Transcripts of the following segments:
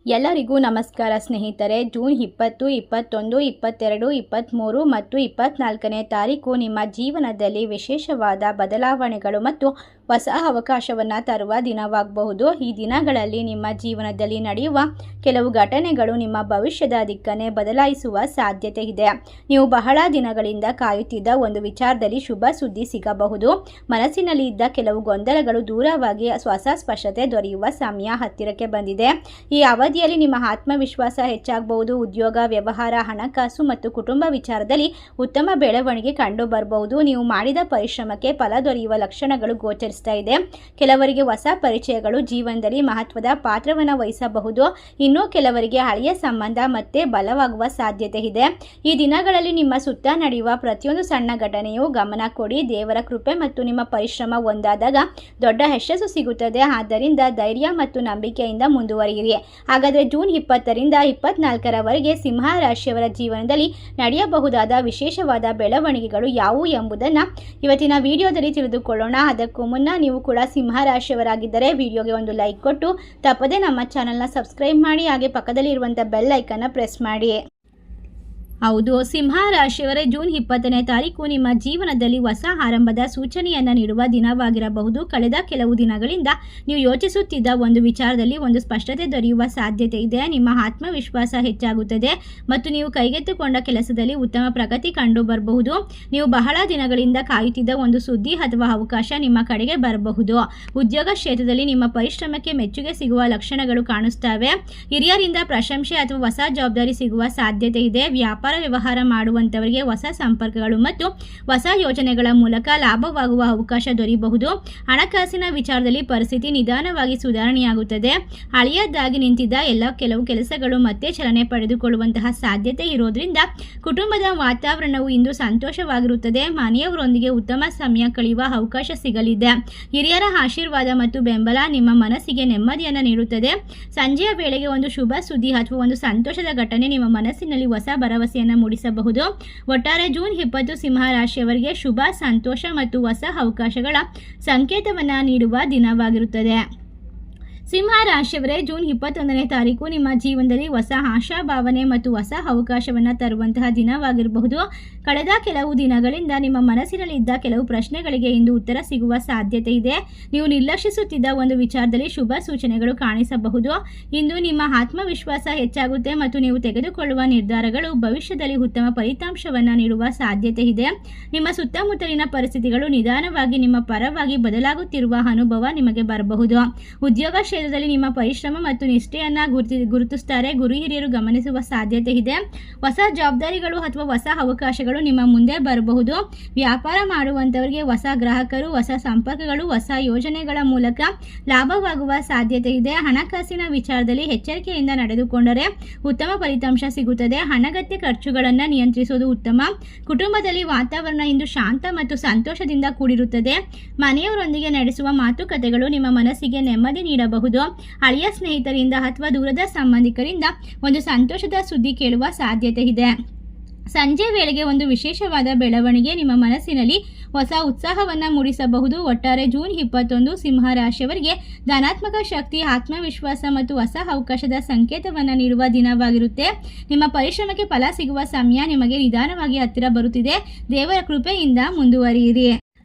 ಎಲ್ಲರಿಗೂ ನಮಸ್ಕಾರ ಸ್ನೇಹಿತರೆ. ಜೂನ್ 20, 21, 22, 23 ಮತ್ತು 24ನೇ ತಾರೀಕು ನಿಮ್ಮ ಜೀವನದಲ್ಲಿ ವಿಶೇಷವಾದ ಬದಲಾವಣೆಗಳು ಮತ್ತು ಹೊಸ ಅವಕಾಶವನ್ನು ತರುವ ದಿನವಾಗಬಹುದು. ಈ ದಿನಗಳಲ್ಲಿ ನಿಮ್ಮ ಜೀವನದಲ್ಲಿ ನಡೆಯುವ ಕೆಲವು ಘಟನೆಗಳು ನಿಮ್ಮ ಭವಿಷ್ಯದ ದಿಕ್ಕನ್ನೇ ಬದಲಾಯಿಸುವ ಸಾಧ್ಯತೆ ಇದೆ. ನೀವು ಬಹಳ ದಿನಗಳಿಂದ ಕಾಯುತ್ತಿದ್ದ ಒಂದು ವಿಚಾರದಲ್ಲಿ ಶುಭ ಸುದ್ದಿ ಸಿಗಬಹುದು. ಮನಸ್ಸಿನಲ್ಲಿ ಇದ್ದ ಕೆಲವು ಗೊಂದಲಗಳು ದೂರವಾಗಿ ಹೊಸ ಸ್ಪಷ್ಟತೆ ದೊರೆಯುವ ಸಮಯ ಹತ್ತಿರಕ್ಕೆ ಬಂದಿದೆ. ಈ ಅವಧಿಯಲ್ಲಿ ನಿಮ್ಮ ಆತ್ಮವಿಶ್ವಾಸ ಹೆಚ್ಚಾಗಬಹುದು. ಉದ್ಯೋಗ, ವ್ಯವಹಾರ, ಹಣಕಾಸು ಮತ್ತು ಕುಟುಂಬ ವಿಚಾರದಲ್ಲಿ ಉತ್ತಮ ಬೆಳವಣಿಗೆ ಕಂಡು ಬರಬಹುದು. ನೀವು ಮಾಡಿದ ಪರಿಶ್ರಮಕ್ಕೆ ಫಲ ದೊರೆಯುವ ಲಕ್ಷಣಗಳು ಗೋಚರಿಸ್ತಾ ಇದೆ. ಕೆಲವರಿಗೆ ಹೊಸ ಪರಿಚಯಗಳು ಜೀವನದಲ್ಲಿ ಮಹತ್ವದ ಪಾತ್ರವನ್ನು ವಹಿಸಬಹುದು. ಇನ್ನು ಕೆಲವರಿಗೆ ಹಳೆಯ ಸಂಬಂಧ ಮತ್ತೆ ಬಲವಾಗುವ ಸಾಧ್ಯತೆ ಇದೆ. ಈ ದಿನಗಳಲ್ಲಿ ನಿಮ್ಮ ಸುತ್ತ ನಡೆಯುವ ಪ್ರತಿಯೊಂದು ಸಣ್ಣ ಘಟನೆಯು ಗಮನ ಕೊಡಿ. ದೇವರ ಕೃಪೆ ಮತ್ತು ನಿಮ್ಮ ಪರಿಶ್ರಮ ಒಂದಾದಾಗ ದೊಡ್ಡ ಯಶಸ್ಸು ಸಿಗುತ್ತದೆ. ಆದ್ದರಿಂದ ಧೈರ್ಯ ಮತ್ತು ನಂಬಿಕೆಯಿಂದ ಮುಂದುವರಿಯಿರಿ. ಹಾಗಾದರೆ ಜೂನ್ 20ರಿಂದ 24ರವರೆಗೆ ಸಿಂಹ ರಾಶಿಯವರ ಜೀವನದಲ್ಲಿ ನಡೆಯಬಹುದಾದ ವಿಶೇಷವಾದ ಬೆಳವಣಿಗೆಗಳು ಯಾವುವು ಎಂಬುದನ್ನು ಇವತ್ತಿನ ವಿಡಿಯೋದಲ್ಲಿ ತಿಳಿದುಕೊಳ್ಳೋಣ. ಅದಕ್ಕೂ ಮುನ್ನ ನೀವು ಕೂಡ ಸಿಂಹ ರಾಶಿಯವರಾಗಿದ್ದರೆ ವಿಡಿಯೋಗೆ ಒಂದು ಲೈಕ್ ಕೊಟ್ಟು ತಪ್ಪದೆ ನಮ್ಮ ಚಾನಲ್ನ ಸಬ್ಸ್ಕ್ರೈಬ್ ಮಾಡಿ. ಹಾಗೆ ಪಕ್ಕದಲ್ಲಿ ಇರುವಂಥ ಬೆಲ್ ಐಕನ್ನ ಪ್ರೆಸ್ ಮಾಡಿ. ಹೌದು, ಸಿಂಹ ರಾಶಿಯವರೇ, ಜೂನ್ 20ನೇ ತಾರೀಕು ನಿಮ್ಮ ಜೀವನದಲ್ಲಿ ಹೊಸ ಆರಂಭದ ಸೂಚನೆಯನ್ನು ನೀಡುವ ದಿನವಾಗಿರಬಹುದು. ಕಳೆದ ಕೆಲವು ದಿನಗಳಿಂದ ನೀವು ಯೋಚಿಸುತ್ತಿದ್ದ ಒಂದು ವಿಚಾರದಲ್ಲಿ ಒಂದು ಸ್ಪಷ್ಟತೆ ದೊರೆಯುವ ಸಾಧ್ಯತೆ ಇದೆ. ನಿಮ್ಮ ಆತ್ಮವಿಶ್ವಾಸ ಹೆಚ್ಚಾಗುತ್ತದೆ ಮತ್ತು ನೀವು ಕೈಗೆತ್ತಿಕೊಂಡ ಕೆಲಸದಲ್ಲಿ ಉತ್ತಮ ಪ್ರಗತಿ ಕಂಡು ಬರಬಹುದು. ನೀವು ಬಹಳ ದಿನಗಳಿಂದ ಕಾಯುತ್ತಿದ್ದ ಒಂದು ಸುದ್ದಿ ಅಥವಾ ಅವಕಾಶ ನಿಮ್ಮ ಕಡೆಗೆ ಬರಬಹುದು. ಉದ್ಯೋಗ ಕ್ಷೇತ್ರದಲ್ಲಿ ನಿಮ್ಮ ಪರಿಶ್ರಮಕ್ಕೆ ಮೆಚ್ಚುಗೆ ಸಿಗುವ ಲಕ್ಷಣಗಳು ಕಾಣಿಸ್ತವೆ. ಹಿರಿಯರಿಂದ ಪ್ರಶಂಸೆ ಅಥವಾ ಹೊಸ ಜವಾಬ್ದಾರಿ ಸಿಗುವ ಸಾಧ್ಯತೆ ಇದೆ. ವ್ಯವಹಾರ ಮಾಡುವಂತವರಿಗೆ ಹೊಸ ಸಂಪರ್ಕಗಳು ಮತ್ತು ಹೊಸ ಯೋಜನೆಗಳ ಮೂಲಕ ಲಾಭವಾಗುವ ಅವಕಾಶ ದೊರೆಯಬಹುದು. ಹಣಕಾಸಿನ ವಿಚಾರದಲ್ಲಿ ಪರಿಸ್ಥಿತಿ ನಿಧಾನವಾಗಿ ಸುಧಾರಣೆಯಾಗುತ್ತದೆ. ಹಳೆಯದಾಗಿ ನಿಂತಿದ್ದ ಕೆಲವು ಕೆಲಸಗಳು ಮತ್ತೆ ಚಲನೆ ಪಡೆದುಕೊಳ್ಳುವಂತಹ ಸಾಧ್ಯತೆ ಇರೋದ್ರಿಂದ ಕುಟುಂಬದ ವಾತಾವರಣವು ಇಂದು ಸಂತೋಷವಾಗಿರುತ್ತದೆ. ಮನೆಯವರೊಂದಿಗೆ ಉತ್ತಮ ಸಮಯ ಕಳೆಯುವ ಅವಕಾಶ ಸಿಗಲಿದೆ. ಹಿರಿಯರ ಆಶೀರ್ವಾದ ಮತ್ತು ಬೆಂಬಲ ನಿಮ್ಮ ಮನಸ್ಸಿಗೆ ನೆಮ್ಮದಿಯನ್ನು ನೀಡುತ್ತದೆ. ಸಂಜೆಯ ವೇಳೆಗೆ ಒಂದು ಶುಭ ಸುದ್ದಿ ಅಥವಾ ಒಂದು ಸಂತೋಷದ ಘಟನೆ ನಿಮ್ಮ ಮನಸ್ಸಿನಲ್ಲಿ ಹೊಸ ಭರವಸೆಯನ್ನು ಮೂಡಿಸಬಹುದು. ಒಟ್ಟಾರೆ ಜೂನ್ 20 ಸಿಂಹ ರಾಶಿಯವರಿಗೆ ಶುಭ, ಸಂತೋಷ ಮತ್ತು ಹೊಸ ಅವಕಾಶಗಳ ಸಂಕೇತವನ್ನು ನೀಡುವ ದಿನವಾಗಿರುತ್ತದೆ. ಸಿಂಹ ರಾಶಿಯವರೇ, ಜೂನ್ 21ನೇ ತಾರೀಕು ನಿಮ್ಮ ಜೀವನದಲ್ಲಿ ಹೊಸ ಆಶಾಭಾವನೆ ಮತ್ತು ಹೊಸ ಅವಕಾಶವನ್ನು ತರುವಂತಹ ದಿನವಾಗಿರಬಹುದು. ಕಳೆದ ಕೆಲವು ದಿನಗಳಿಂದ ನಿಮ್ಮ ಮನಸ್ಸಿನಲ್ಲಿ ಇದ್ದ ಕೆಲವು ಪ್ರಶ್ನೆಗಳಿಗೆ ಇಂದು ಉತ್ತರ ಸಿಗುವ ಸಾಧ್ಯತೆ ಇದೆ. ನೀವು ನಿರ್ಲಕ್ಷಿಸುತ್ತಿದ್ದ ಒಂದು ವಿಚಾರದಲ್ಲಿ ಶುಭ ಸೂಚನೆಗಳು ಕಾಣಿಸಬಹುದು. ಇಂದು ನಿಮ್ಮ ಆತ್ಮವಿಶ್ವಾಸ ಹೆಚ್ಚಾಗುತ್ತೆ ಮತ್ತು ನೀವು ತೆಗೆದುಕೊಳ್ಳುವ ನಿರ್ಧಾರಗಳು ಭವಿಷ್ಯದಲ್ಲಿ ಉತ್ತಮ ಫಲಿತಾಂಶವನ್ನು ನೀಡುವ ಸಾಧ್ಯತೆ ಇದೆ. ನಿಮ್ಮ ಸುತ್ತಮುತ್ತಲಿನ ಪರಿಸ್ಥಿತಿಗಳು ನಿಧಾನವಾಗಿ ನಿಮ್ಮ ಪರವಾಗಿ ಬದಲಾಗುತ್ತಿರುವ ಅನುಭವ ನಿಮಗೆ ಬರಬಹುದು. ಉದ್ಯೋಗ ಕ್ಷೇತ್ರದಲ್ಲಿ ನಿಮ್ಮ ಪರಿಶ್ರಮ ಮತ್ತು ನಿಷ್ಠೆಯನ್ನು ಗುರುತಿಸುತ್ತಾರೆ. ಗುರು ಹಿರಿಯರು ಗಮನಿಸುವ ಸಾಧ್ಯತೆ ಇದೆ. ಹೊಸ ಜವಾಬ್ದಾರಿಗಳು ಅಥವಾ ಹೊಸ ಅವಕಾಶಗಳು ನಿಮ್ಮ ಮುಂದೆ ಬರಬಹುದು. ವ್ಯಾಪಾರ ಮಾಡುವಂತವರಿಗೆ ಹೊಸ ಗ್ರಾಹಕರು, ಹೊಸ ಸಂಪರ್ಕಗಳು, ಹೊಸ ಯೋಜನೆಗಳ ಮೂಲಕ ಲಾಭವಾಗುವ ಸಾಧ್ಯತೆ ಇದೆ. ಹಣಕಾಸಿನ ವಿಚಾರದಲ್ಲಿ ಎಚ್ಚರಿಕೆಯಿಂದ ನಡೆದುಕೊಂಡರೆ ಉತ್ತಮ ಫಲಿತಾಂಶ ಸಿಗುತ್ತದೆ. ಅನಗತ್ಯ ಖರ್ಚುಗಳನ್ನು ನಿಯಂತ್ರಿಸುವುದು ಉತ್ತಮ. ಕುಟುಂಬದಲ್ಲಿ ವಾತಾವರಣ ಇಂದು ಶಾಂತ ಮತ್ತು ಸಂತೋಷದಿಂದ ಕೂಡಿರುತ್ತದೆ. ಮನೆಯವರೊಂದಿಗೆ ನಡೆಸುವ ಮಾತುಕತೆಗಳು ನಿಮ್ಮ ಮನಸ್ಸಿಗೆ ನೆಮ್ಮದಿ ನೀಡಬಹುದು. ಹಳೆಯ ಸ್ನೇಹಿತರಿಂದ ಅಥವಾ ದೂರದ ಸಂಬಂಧಿಕರಿಂದ ಒಂದು ಸಂತೋಷದ ಸುದ್ದಿ ಕೇಳುವ ಸಾಧ್ಯತೆ ಇದೆ. ಸಂಜೆ ವೇಳೆಗೆ ಒಂದು ವಿಶೇಷವಾದ ಬೆಳವಣಿಗೆ ನಿಮ್ಮ ಮನಸ್ಸಿನಲ್ಲಿ ಹೊಸ ಉತ್ಸಾಹವನ್ನು ಮೂಡಿಸಬಹುದು. ಒಟ್ಟಾರೆ ಜೂನ್ 21 ಸಿಂಹ ರಾಶಿಯವರಿಗೆ ಧನಾತ್ಮಕ ಶಕ್ತಿ, ಆತ್ಮವಿಶ್ವಾಸ ಮತ್ತು ಹೊಸ ಅವಕಾಶದ ಸಂಕೇತವನ್ನು ನೀಡುವ ದಿನವಾಗಿರುತ್ತೆ. ನಿಮ್ಮ ಪರಿಶ್ರಮಕ್ಕೆ ಫಲ ಸಿಗುವ ಸಮಯ ನಿಮಗೆ ನಿಧಾನವಾಗಿ ಹತ್ತಿರ ಬರುತ್ತಿದೆ. ದೇವರ ಕೃಪೆಯಿಂದ ಮುಂದುವರಿಯಿರಿ.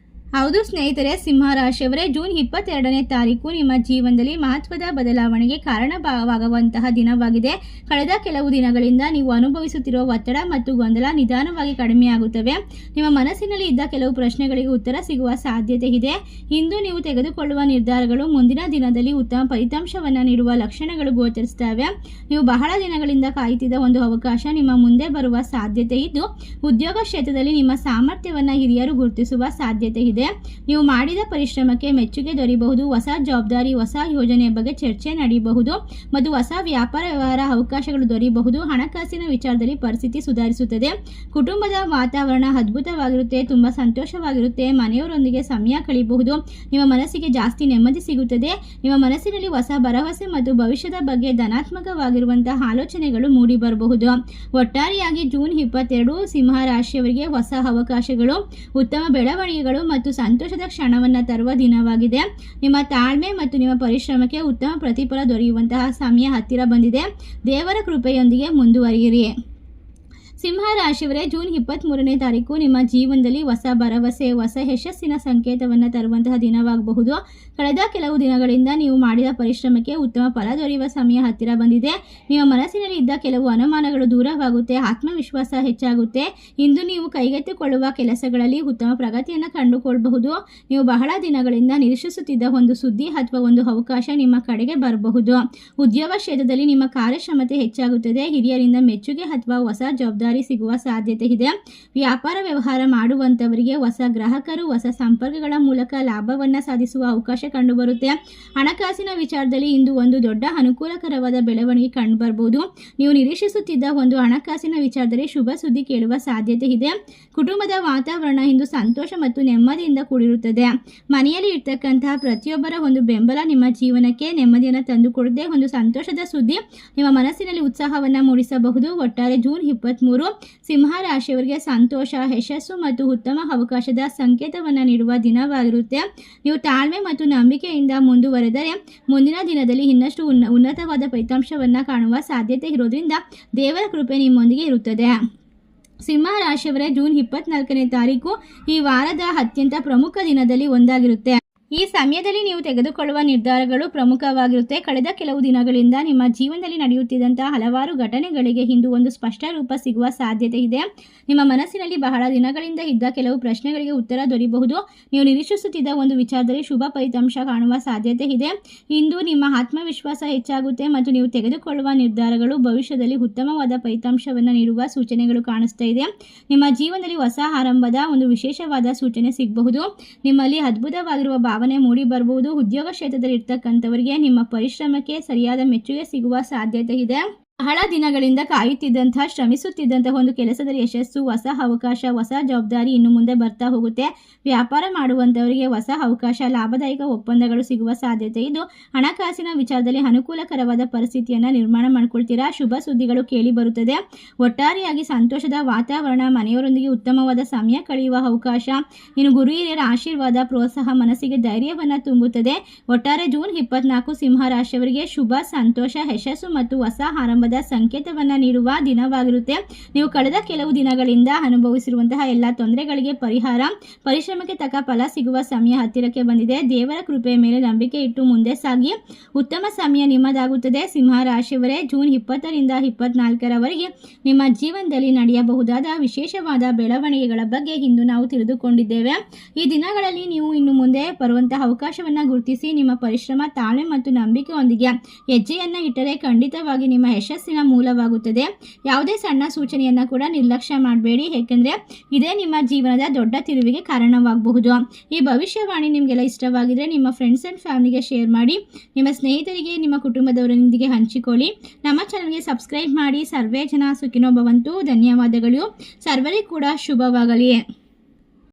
ಹೌದು ಸ್ನೇಹಿತರೆ, ಸಿಂಹ ರಾಶಿಯವರೇ, ಜೂನ್ 22ನೇ ತಾರೀಕು ನಿಮ್ಮ ಜೀವನದಲ್ಲಿ ಮಹತ್ವದ ಬದಲಾವಣೆಗೆ ಕಾರಣವಾಗುವಂತಹ ದಿನವಾಗಿದೆ. ಕಳೆದ ಕೆಲವು ದಿನಗಳಿಂದ ನೀವು ಅನುಭವಿಸುತ್ತಿರುವ ಒತ್ತಡ ಮತ್ತು ಗೊಂದಲ ನಿಧಾನವಾಗಿ ಕಡಿಮೆಯಾಗುತ್ತವೆ. ನಿಮ್ಮ ಮನಸ್ಸಿನಲ್ಲಿ ಇದ್ದ ಕೆಲವು ಪ್ರಶ್ನೆಗಳಿಗೆ ಉತ್ತರ ಸಿಗುವ ಸಾಧ್ಯತೆ ಇದೆ. ಇಂದು ನೀವು ತೆಗೆದುಕೊಳ್ಳುವ ನಿರ್ಧಾರಗಳು ಮುಂದಿನ ದಿನದಲ್ಲಿ ಉತ್ತಮ ಫಲಿತಾಂಶವನ್ನು ನೀಡುವ ಲಕ್ಷಣಗಳು ಗೋಚರಿಸುತ್ತವೆ. ನೀವು ಬಹಳ ದಿನಗಳಿಂದ ಕಾಯುತ್ತಿದ್ದ ಒಂದು ಅವಕಾಶ ನಿಮ್ಮ ಮುಂದೆ ಬರುವ ಸಾಧ್ಯತೆ ಇದ್ದು, ಉದ್ಯೋಗ ಕ್ಷೇತ್ರದಲ್ಲಿ ನಿಮ್ಮ ಸಾಮರ್ಥ್ಯವನ್ನು ಹಿರಿಯರು ಗುರುತಿಸುವ ಸಾಧ್ಯತೆ ಇದೆ. ನೀವು ಮಾಡಿದ ಪರಿಶ್ರಮಕ್ಕೆ ಮೆಚ್ಚುಗೆ ದೊರೆಯಬಹುದು. ಹೊಸ ಜವಾಬ್ದಾರಿ, ಹೊಸ ಯೋಜನೆಯ ಬಗ್ಗೆ ಚರ್ಚೆ ನಡೆಯಬಹುದು ಮತ್ತು ಹೊಸ ವ್ಯಾಪಾರ ವ್ಯವಹಾರ ಅವಕಾಶಗಳು ದೊರೆಯಬಹುದು. ಹಣಕಾಸಿನ ವಿಚಾರದಲ್ಲಿ ಪರಿಸ್ಥಿತಿ ಸುಧಾರಿಸುತ್ತದೆ. ಕುಟುಂಬದ ವಾತಾವರಣ ಅದ್ಭುತವಾಗಿರುತ್ತೆ, ತುಂಬ ಸಂತೋಷವಾಗಿರುತ್ತೆ. ಮನೆಯವರೊಂದಿಗೆ ಸಮಯ ಕಳೆಯಬಹುದು. ನಿಮ್ಮ ಮನಸ್ಸಿಗೆ ಜಾಸ್ತಿ ನೆಮ್ಮದಿ ಸಿಗುತ್ತದೆ. ನಿಮ್ಮ ಮನಸ್ಸಿನಲ್ಲಿ ಹೊಸ ಭರವಸೆ ಮತ್ತು ಭವಿಷ್ಯದ ಬಗ್ಗೆ ಧನಾತ್ಮಕವಾಗಿರುವಂತಹ ಆಲೋಚನೆಗಳು ಮೂಡಿ ಬರಬಹುದು. ಒಟ್ಟಾರೆಯಾಗಿ ಜೂನ್ 22 ಸಿಂಹ ರಾಶಿಯವರಿಗೆ ಹೊಸ ಅವಕಾಶಗಳು, ಉತ್ತಮ ಬೆಳವಣಿಗೆಗಳು ಮತ್ತು ಸಂತೋಷದ ಕ್ಷಣವನ್ನು ತರುವ ದಿನವಾಗಿದೆ. ನಿಮ್ಮ ತಾಳ್ಮೆ ಮತ್ತು ನಿಮ್ಮ ಪರಿಶ್ರಮಕ್ಕೆ ಉತ್ತಮ ಪ್ರತಿಫಲ ದೊರೆಯುವಂತಹ ಸಮಯ ಹತ್ತಿರ ಬಂದಿದೆ. ದೇವರ ಕೃಪೆಯೊಂದಿಗೆ ಮುಂದುವರಿಯಿರಿ. ಸಿಂಹ ರಾಶಿಯವರೇ, ಜೂನ್ 23ನೇ ತಾರೀಕು ನಿಮ್ಮ ಜೀವನದಲ್ಲಿ ಹೊಸ ಭರವಸೆ, ಹೊಸ ಯಶಸ್ಸಿನ ಸಂಕೇತವನ್ನು ತರುವಂತಹ ದಿನವಾಗಬಹುದು. ಕಳೆದ ಕೆಲವು ದಿನಗಳಿಂದ ನೀವು ಮಾಡಿದ ಪರಿಶ್ರಮಕ್ಕೆ ಉತ್ತಮ ಫಲ ದೊರೆಯುವ ಸಮಯ ಹತ್ತಿರ ಬಂದಿದೆ. ನಿಮ್ಮ ಮನಸ್ಸಿನಲ್ಲಿ ಇದ್ದ ಕೆಲವು ಅನುಮಾನಗಳು ದೂರವಾಗುತ್ತೆ, ಆತ್ಮವಿಶ್ವಾಸ ಹೆಚ್ಚಾಗುತ್ತೆ. ಇಂದು ನೀವು ಕೈಗೆತ್ತಿಕೊಳ್ಳುವ ಕೆಲಸಗಳಲ್ಲಿ ಉತ್ತಮ ಪ್ರಗತಿಯನ್ನು ಕಂಡುಕೊಳ್ಳಬಹುದು. ನೀವು ಬಹಳ ದಿನಗಳಿಂದ ನಿರೀಕ್ಷಿಸುತ್ತಿದ್ದ ಒಂದು ಸುದ್ದಿ ಅಥವಾ ಒಂದು ಅವಕಾಶ ನಿಮ್ಮ ಕಡೆಗೆ ಬರಬಹುದು. ಉದ್ಯೋಗ ಕ್ಷೇತ್ರದಲ್ಲಿ ನಿಮ್ಮ ಕಾರ್ಯಕ್ಷಮತೆ ಹೆಚ್ಚಾಗುತ್ತದೆ. ಹಿರಿಯರಿಂದ ಮೆಚ್ಚುಗೆ ಅಥವಾ ಹೊಸ ಜವಾಬ್ದಾರಿ ಸಿಗುವ ಸಾಧ್ಯತೆ ಇದೆ. ವ್ಯಾಪಾರ ವ್ಯವಹಾರ ಮಾಡುವಂತವರಿಗೆ ಹೊಸ ಗ್ರಾಹಕರು, ಹೊಸ ಸಂಪರ್ಕಗಳ ಮೂಲಕ ಲಾಭವನ್ನು ಸಾಧಿಸುವ ಅವಕಾಶ ಕಂಡುಬರುತ್ತೆ. ಹಣಕಾಸಿನ ವಿಚಾರದಲ್ಲಿ ಇಂದು ಒಂದು ದೊಡ್ಡ ಅನುಕೂಲಕರವಾದ ಬೆಳವಣಿಗೆ ಕಂಡುಬರಬಹುದು. ನೀವು ನಿರೀಕ್ಷಿಸುತ್ತಿದ್ದ ಒಂದು ಹಣಕಾಸಿನ ವಿಚಾರದಲ್ಲಿ ಶುಭ ಸುದ್ದಿ ಕೇಳುವ ಸಾಧ್ಯತೆ ಇದೆ. ಕುಟುಂಬದ ವಾತಾವರಣ ಇಂದು ಸಂತೋಷ ಮತ್ತು ನೆಮ್ಮದಿಯಿಂದ ಕೂಡಿರುತ್ತದೆ. ಮನೆಯಲ್ಲಿ ಇರ್ತಕ್ಕಂತಹ ಪ್ರತಿಯೊಬ್ಬರ ಒಂದು ಬೆಂಬಲ ನಿಮ್ಮ ಜೀವನಕ್ಕೆ ನೆಮ್ಮದಿಯನ್ನು ತಂದುಕೊಡದೆ ಒಂದು ಸಂತೋಷದ ಸುದ್ದಿ ನಿಮ್ಮ ಮನಸ್ಸಿನಲ್ಲಿ ಉತ್ಸಾಹವನ್ನು ಮೂಡಿಸಬಹುದು. ಒಟ್ಟಾರೆ ಜೂನ್ 23 ಸಿಂಹ ರಾಶಿಯವರಿಗೆ ಸಂತೋಷ, ಯಶಸ್ಸು ಮತ್ತು ಉತ್ತಮ ಅವಕಾಶದ ಸಂಕೇತವನ್ನು ನೀಡುವ ದಿನವಾಗಿರುತ್ತೆ. ನೀವು ತಾಳ್ಮೆ ಮತ್ತು ನಂಬಿಕೆಯಿಂದ ಮುಂದುವರೆದರೆ ಮುಂದಿನ ದಿನದಲ್ಲಿ ಇನ್ನಷ್ಟು ಉನ್ನತವಾದ ಫಲಿತಾಂಶವನ್ನು ಕಾಣುವ ಸಾಧ್ಯತೆ ಇರೋದ್ರಿಂದ ದೇವರ ಕೃಪೆ ನಿಮ್ಮೊಂದಿಗೆ ಇರುತ್ತದೆ. ಸಿಂಹ ರಾಶಿಯವರೇ, ಜೂನ್ 24ನೇ ತಾರೀಕು ಈ ವಾರದ ಅತ್ಯಂತ ಪ್ರಮುಖ ದಿನದಲ್ಲಿ ಒಂದಾಗಿರುತ್ತೆ. ಈ ಸಮಯದಲ್ಲಿ ನೀವು ತೆಗೆದುಕೊಳ್ಳುವ ನಿರ್ಧಾರಗಳು ಪ್ರಮುಖವಾಗಿರುತ್ತೆ. ಕಳೆದ ಕೆಲವು ದಿನಗಳಿಂದ ನಿಮ್ಮ ಜೀವನದಲ್ಲಿ ನಡೆಯುತ್ತಿದ್ದಂತಹ ಹಲವಾರು ಘಟನೆಗಳಿಗೆ ಇಂದು ಒಂದು ಸ್ಪಷ್ಟ ರೂಪ ಸಿಗುವ ಸಾಧ್ಯತೆ ಇದೆ. ನಿಮ್ಮ ಮನಸ್ಸಿನಲ್ಲಿ ಬಹಳ ದಿನಗಳಿಂದ ಇದ್ದ ಕೆಲವು ಪ್ರಶ್ನೆಗಳಿಗೆ ಉತ್ತರ ದೊರೆಯಬಹುದು. ನೀವು ನಿರೀಕ್ಷಿಸುತ್ತಿದ್ದ ಒಂದು ವಿಚಾರದಲ್ಲಿ ಶುಭ ಫಲಿತಾಂಶ ಕಾಣುವ ಸಾಧ್ಯತೆ ಇದೆ. ಇಂದು ನಿಮ್ಮ ಆತ್ಮವಿಶ್ವಾಸ ಹೆಚ್ಚಾಗುತ್ತೆ ಮತ್ತು ನೀವು ತೆಗೆದುಕೊಳ್ಳುವ ನಿರ್ಧಾರಗಳು ಭವಿಷ್ಯದಲ್ಲಿ ಉತ್ತಮವಾದ ಫಲಿತಾಂಶವನ್ನು ನೀಡುವ ಸೂಚನೆಗಳು ಕಾಣಿಸ್ತಾ ಇದೆ. ನಿಮ್ಮ ಜೀವನದಲ್ಲಿ ಹೊಸ ಆರಂಭದ ಒಂದು ವಿಶೇಷವಾದ ಸೂಚನೆ ಸಿಗಬಹುದು. ನಿಮ್ಮಲ್ಲಿ ಅದ್ಭುತವಾಗಿರುವ ಭಾವನೆ ಮೂಡಿ ಬರಬಹುದು. ಉದ್ಯೋಗ ಕ್ಷೇತ್ರದಲ್ಲಿ ಇರ್ತಕ್ಕಂಥವರಿಗೆ ನಿಮ್ಮ ಪರಿಶ್ರಮಕ್ಕೆ ಸರಿಯಾದ ಮೆಚ್ಚುಗೆ ಸಿಗುವ ಸಾಧ್ಯತೆ ಇದೆ. ಬಹಳ ದಿನಗಳಿಂದ ಕಾಯುತ್ತಿದ್ದಂತಹ, ಶ್ರಮಿಸುತ್ತಿದ್ದಂತಹ ಒಂದು ಕೆಲಸದಲ್ಲಿ ಯಶಸ್ಸು, ಹೊಸ ಅವಕಾಶ, ಹೊಸ ಜವಾಬ್ದಾರಿ ಇನ್ನು ಮುಂದೆ ಬರ್ತಾ ಹೋಗುತ್ತೆ. ವ್ಯಾಪಾರ ಮಾಡುವಂಥವರಿಗೆ ಹೊಸ ಅವಕಾಶ, ಲಾಭದಾಯಕ ಒಪ್ಪಂದಗಳು ಸಿಗುವ ಸಾಧ್ಯತೆ ಇದ್ದು ಹಣಕಾಸಿನ ವಿಚಾರದಲ್ಲಿ ಅನುಕೂಲಕರವಾದ ಪರಿಸ್ಥಿತಿಯನ್ನು ನಿರ್ಮಾಣ ಮಾಡ್ಕೊಳ್ತೀರಾ. ಶುಭ ಸುದ್ದಿಗಳು ಕೇಳಿ ಬರುತ್ತದೆ. ಒಟ್ಟಾರೆಯಾಗಿ ಸಂತೋಷದ ವಾತಾವರಣ, ಮನೆಯವರೊಂದಿಗೆ ಉತ್ತಮವಾದ ಸಮಯ ಕಳೆಯುವ ಅವಕಾಶ, ಇನ್ನು ಗುರು ಹಿರಿಯರ ಆಶೀರ್ವಾದ, ಪ್ರೋತ್ಸಾಹ ಮನಸ್ಸಿಗೆ ಧೈರ್ಯವನ್ನು ತುಂಬುತ್ತದೆ. ಒಟ್ಟಾರೆ ಜೂನ್ 24 ಸಿಂಹ ರಾಶಿಯವರಿಗೆ ಶುಭ, ಸಂತೋಷ, ಯಶಸ್ಸು ಮತ್ತು ಹೊಸ ಆರಂಭದ ಸಂಕೇತವನ್ನು ನೀಡುವ ದಿನವಾಗಿರುತ್ತೆ. ನೀವು ಕಳೆದ ಕೆಲವು ದಿನಗಳಿಂದ ಅನುಭವಿಸಿರುವಂತಹ ಎಲ್ಲ ತೊಂದರೆಗಳಿಗೆ ಪರಿಹಾರ, ಪರಿಶ್ರಮಕ್ಕೆ ತಕ್ಕ ಫಲ ಸಿಗುವ ಸಮಯ ಹತ್ತಿರಕ್ಕೆ ಬಂದಿದೆ. ದೇವರ ಕೃಪೆಯ ಮೇಲೆ ನಂಬಿಕೆ ಇಟ್ಟು ಮುಂದೆ ಸಾಗಿ ಉತ್ತಮ ಸಮಯ ನಿಮ್ಮದಾಗುತ್ತದೆ. ಸಿಂಹ ರಾಶಿಯವರೇ, ಜೂನ್ 20ರಿಂದ 24ರವರೆಗೆ ನಿಮ್ಮ ಜೀವನದಲ್ಲಿ ನಡೆಯಬಹುದಾದ ವಿಶೇಷವಾದ ಬೆಳವಣಿಗೆಗಳ ಬಗ್ಗೆ ಇಂದು ನಾವು ತಿಳಿದುಕೊಂಡಿದ್ದೇವೆ. ಈ ದಿನಗಳಲ್ಲಿ ನೀವು ಇನ್ನು ಮುಂದೆ ಬರುವಂತಹ ಅವಕಾಶವನ್ನು ಗುರುತಿಸಿ ನಿಮ್ಮ ಪರಿಶ್ರಮ, ತಾಳ್ಮೆ ಮತ್ತು ನಂಬಿಕೆಯೊಂದಿಗೆ ಹೆಜ್ಜೆಯನ್ನು ಇಟ್ಟರೆ ಖಂಡಿತವಾಗಿ ನಿಮ್ಮ ಯಶಸ್ಸಿನ ಮೂಲವಾಗುತ್ತದೆ. ಯಾವುದೇ ಸಣ್ಣ ಸೂಚನೆಯನ್ನು ಕೂಡ ನಿರ್ಲಕ್ಷ್ಯ ಮಾಡಬೇಡಿ, ಏಕೆಂದರೆ ಇದೇ ನಿಮ್ಮ ಜೀವನದ ದೊಡ್ಡ ತಿರುವಿಗೆ ಕಾರಣವಾಗಬಹುದು. ಈ ಭವಿಷ್ಯವಾಣಿ ನಿಮಗೆಲ್ಲ ಇಷ್ಟವಾಗಿದ್ದರೆ ನಿಮ್ಮ ಫ್ರೆಂಡ್ಸ್ ಆ್ಯಂಡ್ ಫ್ಯಾಮಿಲಿಗೆ ಶೇರ್ ಮಾಡಿ, ನಿಮ್ಮ ಸ್ನೇಹಿತರಿಗೆ, ನಿಮ್ಮ ಕುಟುಂಬದವರೊಂದಿಗೆ ಹಂಚಿಕೊಳ್ಳಿ. ನಮ್ಮ ಚಾನಲ್ಗೆ ಸಬ್ಸ್ಕ್ರೈಬ್ ಮಾಡಿ. ಸರ್ವೇ ಜನ ಸುಖಿನೋ ಭವಂತು. ಧನ್ಯವಾದಗಳು. ಸರ್ವರಿಗೂ ಕೂಡ ಶುಭವಾಗಲಿ.